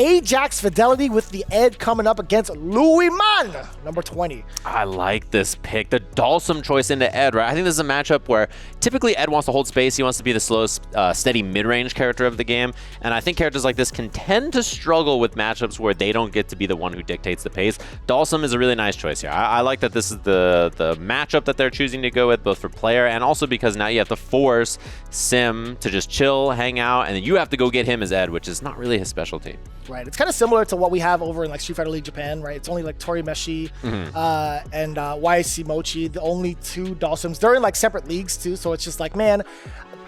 Ajax Fidelity with the Ed coming up against Luiman20. I like this pick. The Dhalsim choice into Ed, right? I think this is a matchup where typically Ed wants to hold space. He wants to be the slowest, steady mid-range character of the game. And I think characters like this can tend to struggle with matchups where they don't get to be the one who dictates the pace. Dhalsim is a really nice choice here. I like that this is the matchup that they're choosing to go with, both for player and also because now you have to force Sim to just chill, hang out, and then you have to go get him as Ed, which is not really his specialty. Right, it's kind of similar to what we have over in like Street Fighter League Japan, right? It's only like Torimeshi and YC Mochi, the only two Dhalsims. They're in like separate leagues too, so it's just like, man,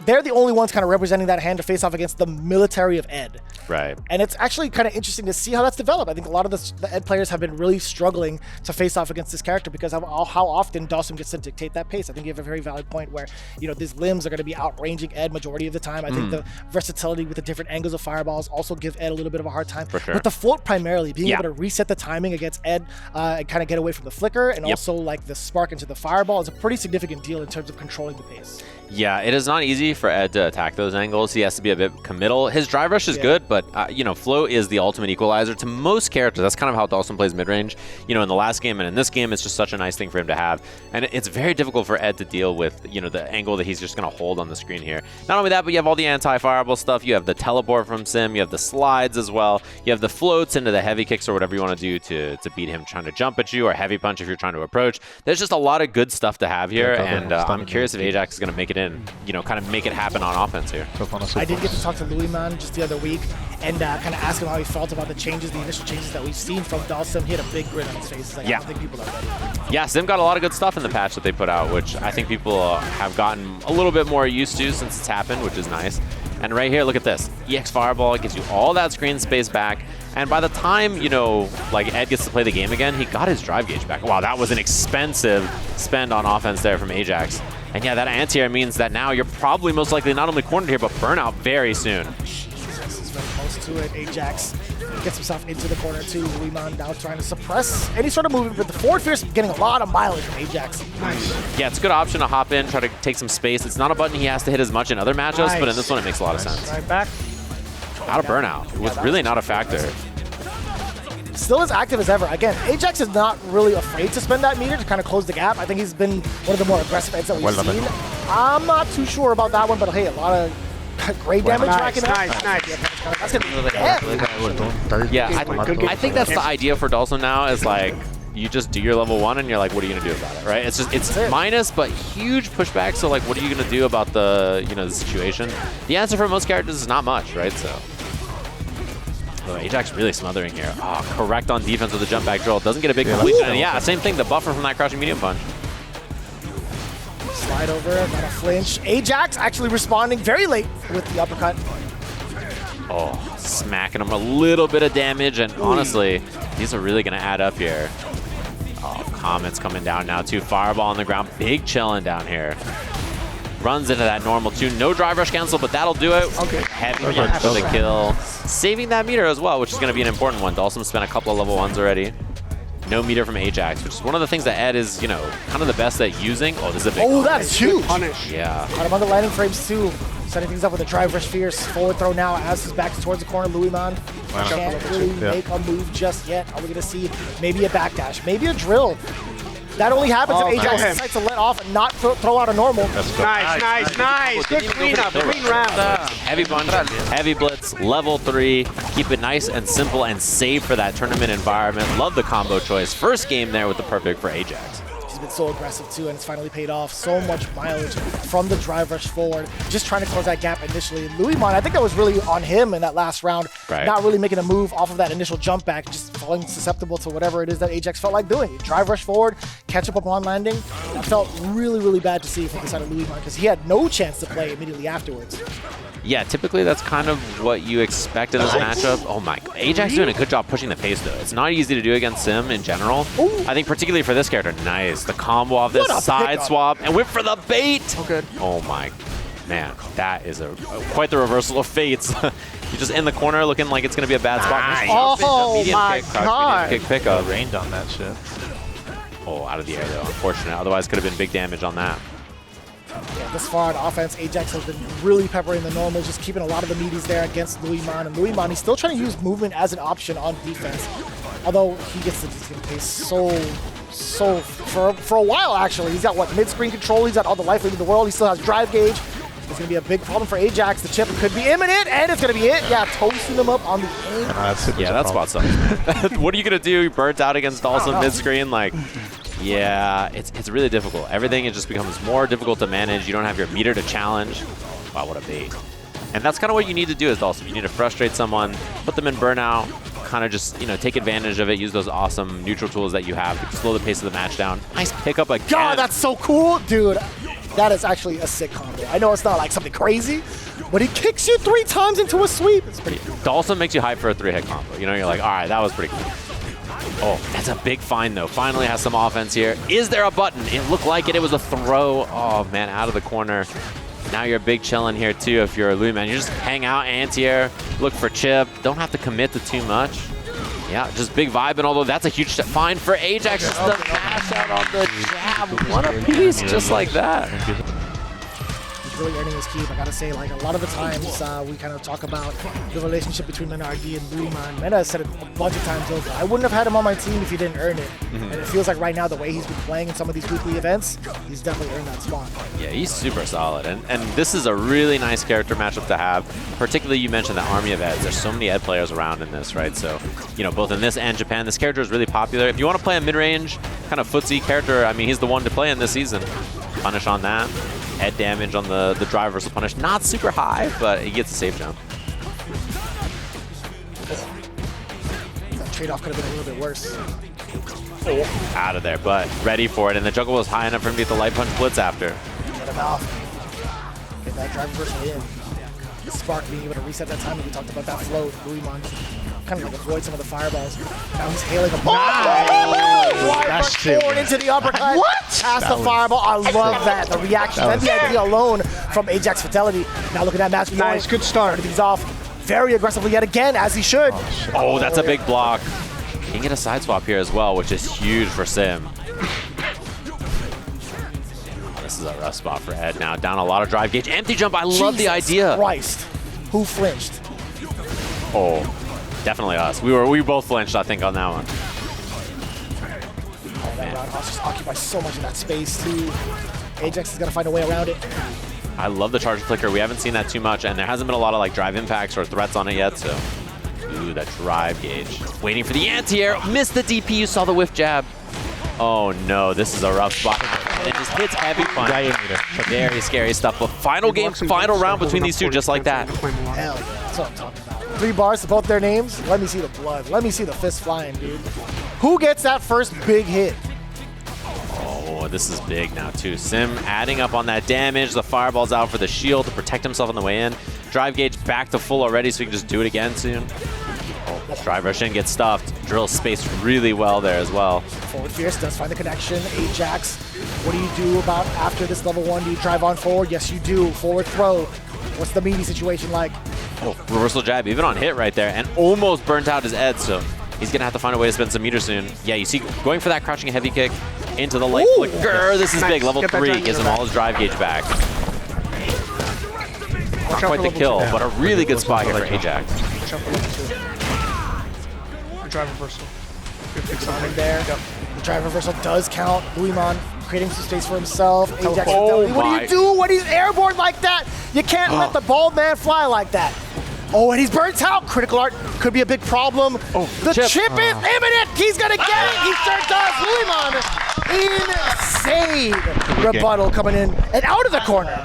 they're the only ones kind of representing that hand to face off against the military of Ed. Right. And it's actually kind of interesting to see how that's developed. I think a lot of the Ed players have been really struggling to face off against this character because of how often Dhalsim gets to dictate that pace. I think you have a very valid point where, you know, these limbs are going to be outranging Ed majority of the time. I think the versatility with the different angles of fireballs also give Ed a little bit of a hard time. For sure. But the float primarily, being able to reset the timing against Ed and kind of get away from the flicker and also like the spark into the fireball is a pretty significant deal in terms of controlling the pace. Yeah, it is not easy for Ed to attack those angles. He has to be a bit committal. His drive rush is good, but you know, float is the ultimate equalizer to most characters. That's kind of how Dhalsim plays mid-range. You know, in the last game and in this game, it's just such a nice thing for him to have. And it's very difficult for Ed to deal with, you know, the angle that he's just going to hold on the screen here. Not only that, but you have all the anti-fireball stuff. You have the teleport from Sim. You have the slides as well. You have the floats into the heavy kicks or whatever you want to do to beat him trying to jump at you, or heavy punch if you're trying to approach. There's just a lot of good stuff to have here, and I'm curious if Ajax is going to make it in, you know, kind of make it happen on offense here. I did get to talk to Luiman just the other week and kind of ask him how he felt about the changes, the initial changes that we've seen from Dhalsim. He had a big grin on his face. He's like, I don't think people are ready. Yeah, Sim got a lot of good stuff in the patch that they put out, which I think people have gotten a little bit more used to since it's happened, which is nice. And right here, look at this. EX Fireball gives you all that screen space back. And by the time, you know, like Ed gets to play the game again, he got his drive gauge back. Wow, that was an expensive spend on offense there from Ajax. And yeah, that anti-air means that now you're probably most likely not only cornered here, but burnout very soon. Jesus, is very close to it. Ajax gets himself into the corner too. Luiman now trying to suppress any sort of movement, but the forward fierce getting a lot of mileage from Ajax. Nice. Yeah, it's a good option to hop in, try to take some space. It's not a button he has to hit as much in other matchups, but in this one it makes a lot of sense. Right back. Out of burnout. It was really not a factor. Still as active as ever. Again, Ajax is not really afraid to spend that meter to kind of close the gap. I think he's been one of the more aggressive Eds that we've seen. I'm not too sure about that one, but hey, a lot of great damage racking up. Nice. That's gonna be dead. Yeah, I think that's the idea for Dhalsim now is like, you just do your level 1 and you're like, what are you gonna do about it, right? It's just, it's minus, but huge pushback. So like, what are you gonna do about the, you know, the situation? The answer for most characters is not much, right? So. Oh, Ajax really smothering here. Oh, correct on defense with the jump back drill. Doesn't get a big completion. And yeah, same thing, the buffer from that crouching medium punch. Slide over, not a flinch. Ajax actually responding very late with the uppercut. Oh, smacking him a little bit of damage, and honestly, these are really gonna add up here. Oh, Comet's coming down now too. Fireball on the ground, big chillin' down here. Runs into that normal too. No drive rush cancel, but that'll do it. Okay. Heavy punch for the kill. Saving that meter as well, which is going to be an important one. Dhalsim spent a couple of level 1s already. No meter from Ajax, which is one of the things that Ed is, you know, kind of the best at using. Oh, this is a big punish. That is huge. Punish. Yeah. Got him on the landing frames too. Setting things up with a drive rush fierce. Forward throw now as his back towards the corner. Luiman can't really make a move just yet. Are we going to see maybe a backdash, maybe a drill? That only happens if Ajax decides to let off and not throw out a normal. Nice. Good cleanup, clean round. Heavy punch, heavy blitz, level 3. Keep it nice and simple and save for that tournament environment. Love the combo choice. First game there with the perfect for Ajax. He's been so aggressive too, and it's finally paid off. So much mileage from the drive rush forward, just trying to close that gap initially. Luiman, I think that was really on him in that last round, not really making a move off of that initial jump back, just falling susceptible to whatever it is that Ajax felt like doing. Drive rush forward, catch up upon landing. That felt really, really bad to see from the side of Luiman because he had no chance to play immediately afterwards. Yeah, typically that's kind of what you expect in this matchup. Oh my god, Ajax doing a good job pushing the pace though. It's not easy to do against Sim in general. I think particularly for this character, nice. The combo off this side swap and whip for the bait. Oh my, man, that is quite the reversal of fates. You just in the corner looking like it's gonna be a bad spot. Oh my god. Kick pickup. Rained on that shit. Oh, out of the air though, unfortunate. Otherwise could have been big damage on that. This far on offense, Ajax has been really peppering the normals, just keeping a lot of the meaties there against Luiman. And Luiman, he's still trying to use movement as an option on defense. Although he gets to pace so for a while actually. He's got what, mid-screen control, he's got all the life lead in the world, he still has drive gauge. It's going to be a big problem for Ajax. The chip could be imminent, and it's going to be it. Yeah, toasting them up on the aim. That spot's up. What are you going to do? Burnt out against Dhalsim mid-screen? Like, yeah, it's really difficult. Everything it just becomes more difficult to manage. You don't have your meter to challenge. Wow, what a bait. And that's kind of what you need to do as Dhalsim. You need to frustrate someone, put them in burnout, kind of just, take advantage of it, use those awesome neutral tools that you have to slow the pace of the match down. Nice pickup again. God, that's so cool. Dude, that is actually a sick combo. I know it's not like something crazy, but he kicks you 3 times into a sweep. It's pretty cool. Dhalsim makes you hype for a 3-hit combo. You're like, all right, that was pretty cool. Oh, that's a big find, though. Finally has some offense here. Is there a button? It looked like it. It was a throw. Oh, man, out of the corner. Now you're big chilling here, too, if you're a Luiman. You just hang out, anti-air, look for chip. Don't have to commit to too much. Yeah, just big vibe, and although that's a huge find for Ajax, just the mash out on the jab. One apiece, just like that. He's really earning his keep. I gotta say, like, a lot of the times we kind of talk about the relationship between Menardi and Luiman. Mena has said it a bunch of times over. I wouldn't have had him on my team if he didn't earn it. And it feels like right now, the way he's been playing in some of these weekly events, he's definitely earned that spot. Yeah, he's super solid. And this is a really nice character matchup to have. Particularly, you mentioned the army of Eds. There's so many Ed players around in this, right? So, both in this and Japan, this character is really popular. If you want to play a mid-range kind of footsie character, I mean, he's the one to play in this season. Punish on that. Ed damage on the drive versus punish. Not super high, but he gets a safe jump. That trade-off could have been a little bit worse. Out of there, but ready for it. And the juggle was high enough for him to get the light punch blitz after. Get him off. Get that drive reversal in. Spark being able to reset that time. We talked about that float. Luiman kind of like avoid some of the fireballs. Now he's hailing a Nice. forward into the uppercut. What? Past the fireball. I love that. The reaction and the idea alone from Ajax Fidelity. Now look at that match. Nice, good start. He's off very aggressively yet again, as he should. Oh, that's a big block. He can get a side swap here as well, which is huge for Sim. This is a rough spot for Ed now. Down a lot of drive gauge. Empty jump. I love the idea. Christ. Who flinched? Oh, definitely us. We both flinched, I think, on that one. Oh, that roundhouse just occupies so much of that space, too. Ajax is going to find a way around it. I love the charge flicker. We haven't seen that too much, and there hasn't been a lot of drive impacts or threats on it yet, so. Ooh, that drive gauge. Waiting for the anti-air. Missed the DP. You saw the whiff jab. Oh, no. This is a rough spot. And it just hits heavy punch. Very scary stuff. But final game, final round between these two, just like that. Hell yeah. That's what I'm talking about. 3 bars to both their names. Let me see the blood. Let me see the fist flying, dude. Who gets that first big hit? Oh, this is big now, too. Sim adding up on that damage. The fireball's out for the shield to protect himself on the way in. Drive gauge back to full already, so he can just do it again soon. Oh, this drive rush in gets stuffed. Drills spaced really well there as well. Forward Fierce does find the connection. Ajax, what do you do about after this level 1? Do you drive on forward? Yes, you do. Forward throw. What's the meaty situation like? Oh, reversal jab, even on hit right there, and almost burnt out his Ed, so he's going to have to find a way to spend some meter soon. Yeah, you see, going for that crouching heavy kick into the light flicker. This is big. Level 3 gives him all his drive gauge back. Not quite the kill, but a really good spot here for Ajax. Drive reversal. In there. Yep. The drive reversal does count. Luiman creating some space for himself. Ajax, what do you do when he's airborne like that? You can't let the bald man fly like that. Oh, and he's burnt out. Critical art could be a big problem. The chip is imminent. He's going to get it. He sure does. Luiman, insane rebuttal coming in and out of the corner.